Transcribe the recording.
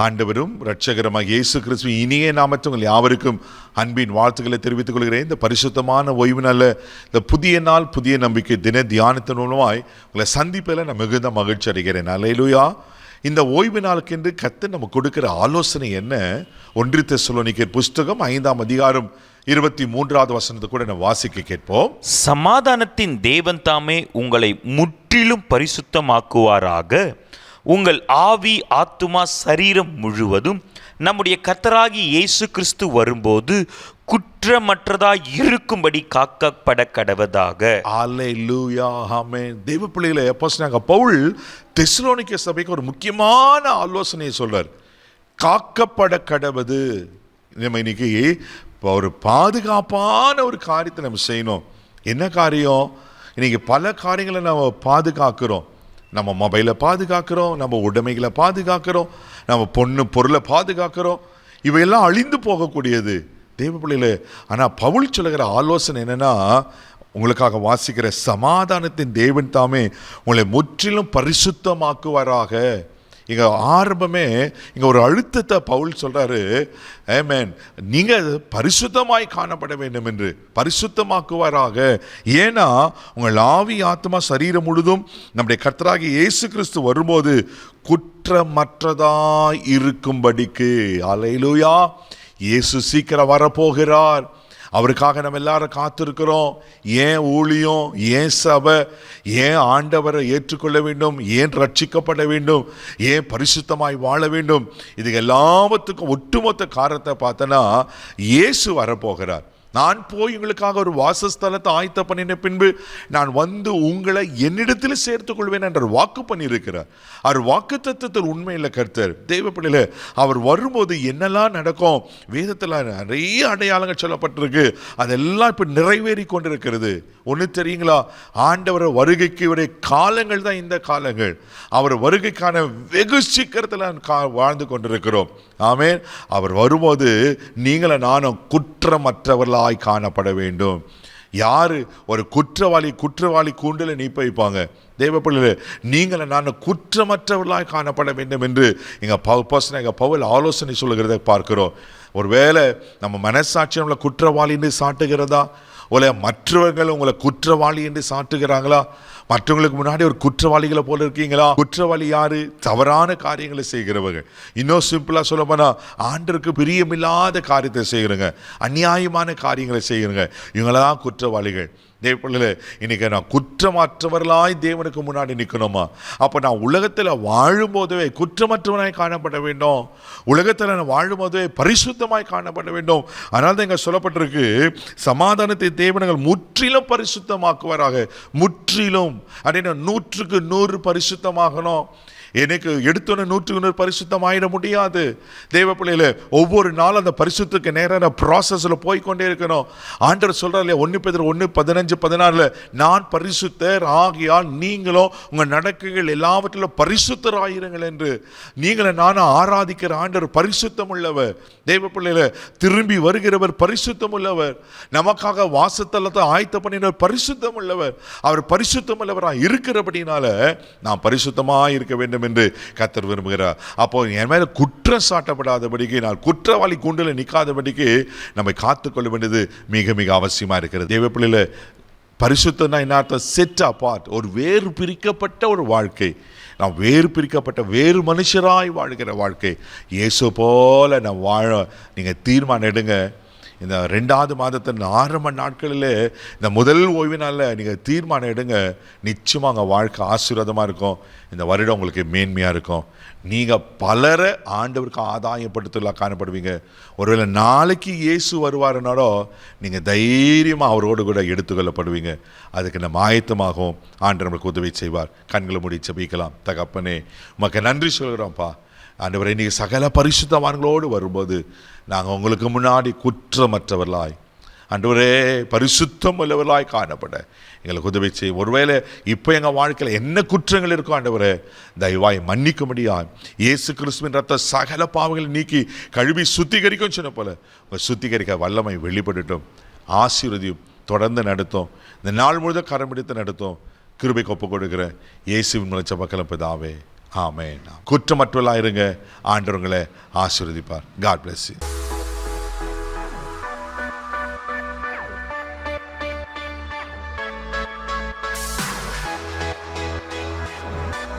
ஆண்டவரும் இரட்சகருமாகிய இயேசு கிறிஸ்து இனிய நாமத்தில் உங்கள் யாவருக்கும் அன்பின் வாழ்த்துக்களை தெரிவித்துக் கொள்கிறேன். இந்த பரிசுத்தமான ஓய்வு நாள், இந்த புதிய நாள் புதிய நம்பிக்கை தின தியானத்தின் மூலமாய் உங்களை சந்திப்பதில் நான் மிகுந்த மகிழ்ச்சி அடைகிறேன். அல்லேலூயா. இந்த ஓய்வு நாளுக்கென்று கர்த்தர் நமக்கு கொடுக்கிற ஆலோசனை என்ன? 1 தெசலோனிக்கேயர் புஸ்தகம் 5ஆம் அதிகாரம் 23வது வசனத்தை கூட நான் வாசிக்க கேட்போம். சமாதானத்தின் தேவன் தாமே உங்களை முற்றிலும் பரிசுத்தமாக்குவாராக. உங்கள் ஆவி, ஆத்துமா, சரீரம் முழுவதும் நம்முடைய கர்த்தராகிய இயேசு கிறிஸ்து வரும்போது குற்றமற்றதாய் இருக்கும்படி காக்கப்பட கடவதாக. அல்லேலூயா, ஆமென். தேவ பிள்ளைகளை அப்போஸ்தலனாகிய பவுல் தெசலோனிக்கே சபைக்கு ஒரு முக்கியமான ஆலோசனையை சொல்றார். காக்கப்பட கடவது. நம்ம இன்னைக்கு ஒரு பாதுகாப்பான ஒரு காரியத்தை நம்ம செய்யணும். என்ன காரியம்? இன்னைக்கு பல காரியங்களை நம்ம பாதுகாக்கிறோம். நம்ம மொபைலை பாதுகாக்கிறோம், நம்ம உடைமைகளை பாதுகாக்கிறோம், நம்ம பொருளை பாதுகாக்கிறோம். இவையெல்லாம் அழிந்து போகக்கூடியது தேவ பிள்ளைகளே. ஆனால் பவுல் சொல்லுகிற ஆலோசனை என்னன்னா, உங்களுக்காக வாசிக்கிற சமாதானத்தின் தேவன் தாமே உங்களை முற்றிலும் பரிசுத்தமாக்குவாராக. இங்க ஆரம்பமே இங்க ஒரு அழுத்தத்தை பவுல் சொல்றாரு. ஆமென். நீங்க பரிசுத்தமாய் காணப்பட வேண்டும் என்று பரிசுத்தமாக்குவாராக. ஏன்னா உங்கள் ஆவி, ஆத்மா, சரீரம் முழுதும் நம்முடைய கர்த்தராகிய இயேசு கிறிஸ்து வரும்போது குற்றமற்றதாய் இருக்கும்படிக்கு. அல்லேலூயா. இயேசு சீக்கிரம் வரப்போகிறார். அவருக்காக நம்ம எல்லாரும் காத்திருக்கிறோம். ஏன் ஊழியம், ஏன் சபை, ஏன் ஆண்டவரை ஏற்றுக்கொள்ள வேண்டும், ஏன் ரட்சிக்கப்பட வேண்டும், ஏன் பரிசுத்தமாய் வாழ வேண்டும், இது எல்லாத்துக்கும் ஒட்டுமொத்த காரணத்தை பார்த்தனா இயேசு வரப்போகிறார். நான் போய் உங்களுக்காக ஒரு வாசஸ்தலத்தை ஆயத்த பண்ணின பின்பு நான் வந்து உங்களை என்னிடத்தில் சேர்த்துக் கொள்வேன் என்ற வாக்கு பண்ணியிருக்கிறார். அவர் வாக்கு தத்துவத்தில் உண்மையில் கர்த்தர். தேவ பிள்ளைகளே, அவர் வரும்போது என்னெல்லாம் நடக்கும்? வேதத்தில் நிறைய அடையாளங்கள் சொல்லப்பட்டிருக்கு. அதெல்லாம் இப்போ நிறைவேறி கொண்டிருக்கிறது. ஒன்று தெரியுங்களா? ஆண்டவர் வருகைக்கு இவருடைய காலங்கள் தான் இந்த காலங்கள். அவர் வருகைக்கான வெகு சீக்கிரத்தில் வாழ்ந்து கொண்டிருக்கிறோம். ஆமென். அவர் வரும்போது நீங்களும் நானும் குற்றமற்றவர்களாய் காணப்பட வேண்டும். யாரு ஒரு குற்றவாளி கூண்டில் நீப்ப வைப்பாங்க. தேவ பிள்ளைகளே, நீங்களும் நானும் குற்றமற்றவர்களாய் காணப்பட வேண்டும் என்று எங்க பவுல் ஆலோசனை சொல்லுகிறத பார்க்கிறோம். ஒருவேளை நம்ம மனசாட்சி நம்மளை குற்றவாளி என்று சாட்டுகிறதா? ஒருவேளை மற்றவர்கள் உங்களை குற்றவாளி என்று சாட்டுகிறாங்களா? மற்றவங்களுக்கு முன்னாடி ஒரு குற்றவாளிகளை போல இருக்கீங்களா? குற்றவாளி யாரு? தவறான காரியங்களை செய்கிறவர்கள். இன்னும் சிம்பிளா சொல்ல போனா, ஆண்டருக்கு பிரியமில்லாத காரியத்தை செய்கிறங்க, அநியாயமான காரியங்களை செய்கிறங்க, இவங்களதான் குற்றவாளிகள். தேவ பிள்ளைகளே, இன்னைக்கு நான் குற்றமற்றவர்களாய் தேவனுக்கு முன்னாடி நிற்கணுமா? அப்போ நான் உலகத்தில் வாழும்போதே குற்றமற்றவனாய் காணப்பட வேண்டும். உலகத்தில் நான் வாழும்போதே பரிசுத்தமாய் காணப்பட வேண்டும். அதனால தான் இங்கே சொல்லப்பட்டிருக்கு, சமாதானத்தை தேவனங்கள் முற்றிலும் பரிசுத்தமாக்குவாராக. முற்றிலும் அப்படின்னா 100க்கு 100 பரிசுத்தமாகணும். எனக்கு எடுத்தோன்னு 100க்கு 100 பரிசுத்தம் ஆயிட முடியாது. தேவ பிள்ளைகளே, ஒவ்வொரு நாளும் அந்த பரிசுத்துக்கு நேரான ப்ராசஸில் போய்கொண்டே இருக்கணும். ஆண்டவர் சொல்றார் இல்லையா, 1 பேதுரு 1:15-16 நான் பரிசுத்தர் ஆகியால் நீங்களும் உங்கள் நடக்கைகள் எல்லாவற்றிலும் பரிசுத்தராயிருங்கள் என்று. நீங்களை நானும் ஆராதிக்கிற ஆண்டவர் பரிசுத்தம் உள்ளவர். தேவ பிள்ளைகளே, திரும்பி வருகிறவர் பரிசுத்தம் உள்ளவர். நமக்காக வாசத்தலத்தை ஆயத்த பண்ணினவர் பரிசுத்தம் உள்ளவர். அவர் பரிசுத்தம் உள்ளவராக இருக்கிறபடினால நாம் பரிசுத்தமாக இருக்க வேண்டும் என்று கர்த்தர் விரும்புகிறார். அப்போ என் மேல குற்றம் சாட்டப்படாதபடிக்கு, நான் குற்றவாளி கூண்டில் நிற்காதபடிக்கு நம்மை காத்துக்கொள்ள வேண்டியது மிக மிக அவசியமா இருக்கிறது. தேவ பிள்ளைகளே, பரிசுத்தம்னா என்ன அர்த்தம்? செட் அபார்ட், ஒரு வேறு பிரிக்கப்பட்ட ஒரு வாழ்க்கை. நாம் வேறு பிரிக்கப்பட்ட வேறு மனுஷராய் வாழ்கிற வாழ்க்கை. இயேசு போல நான் வாழ நீங்கள் தீர்மானம் எடுங்க. இந்த 2வது மாதத்தின் ஆரம்ப நாட்களில், இந்த முதல் ஓய்வு நாளில் நீங்கள் தீர்மானம் எடுங்க. நிச்சயமாக உங்கள் வாழ்க்கை ஆசீர்வாதமாக இருக்கும். இந்த வருடம் உங்களுக்கு மேன்மையாக இருக்கும். நீங்கள் பலரை ஆண்டவருக்கு ஆதாயப்படுத்தலாம் காணப்படுவீங்க. ஒருவேளை நாளைக்கு இயேசு வருவாருனாலோ நீங்கள் தைரியமாக அவரோடு கூட எடுத்துக்கொள்ளப்படுவீங்க. அதுக்கு நம்ம ஆயத்தமாகவும் ஆண்டவர் நம்மளுக்கு உதவி செய்வார். கண்களை மூடி ஜெபிக்கலாம். தகப்பனே, உமக்கு நன்றி சொல்கிறோம்ப்பா. ஆண்டவரே, நீங்கள் சகல பரிசுத்தவான்களோடு வரும்போது நாங்கள் உங்களுக்கு முன்னாடி குற்றமற்றவர்களாய், ஆண்டவரே பரிசுத்தம் உள்ளவர்களாய் காணப்பட எங்களுக்கு உதவி செய்யும். ஒருவேளை இப்போ எங்கள் வாழ்க்கையில் என்ன குற்றங்கள் இருக்கோ ஆண்டவரே, தயவாய் மன்னிக்கும்படியா இயேசு கிறிஸ்துவின் ரத்த சகல பாவங்களை நீக்கி கழுவி சுத்திகரிக்கும் சொன்ன போல உங்கள் சுத்திகரிக்க வல்லமை வெளிப்படட்டும். ஆசீர்வதியும், தொடர்ந்து நடத்தும். இந்த நாள் முழுதும் கரம் பிடித்து நடத்தும். கிருபைக்கு ஒப்பு கொடுக்கிறேன். இயேசுவின் மூலம் ஜெபக்கேளும் பிதாவே, ஆமென். குற்றமற்றவர்களாக இருங்க. ஆண்டவர் உங்களை ஆசீர்வதிப்பார். God bless you.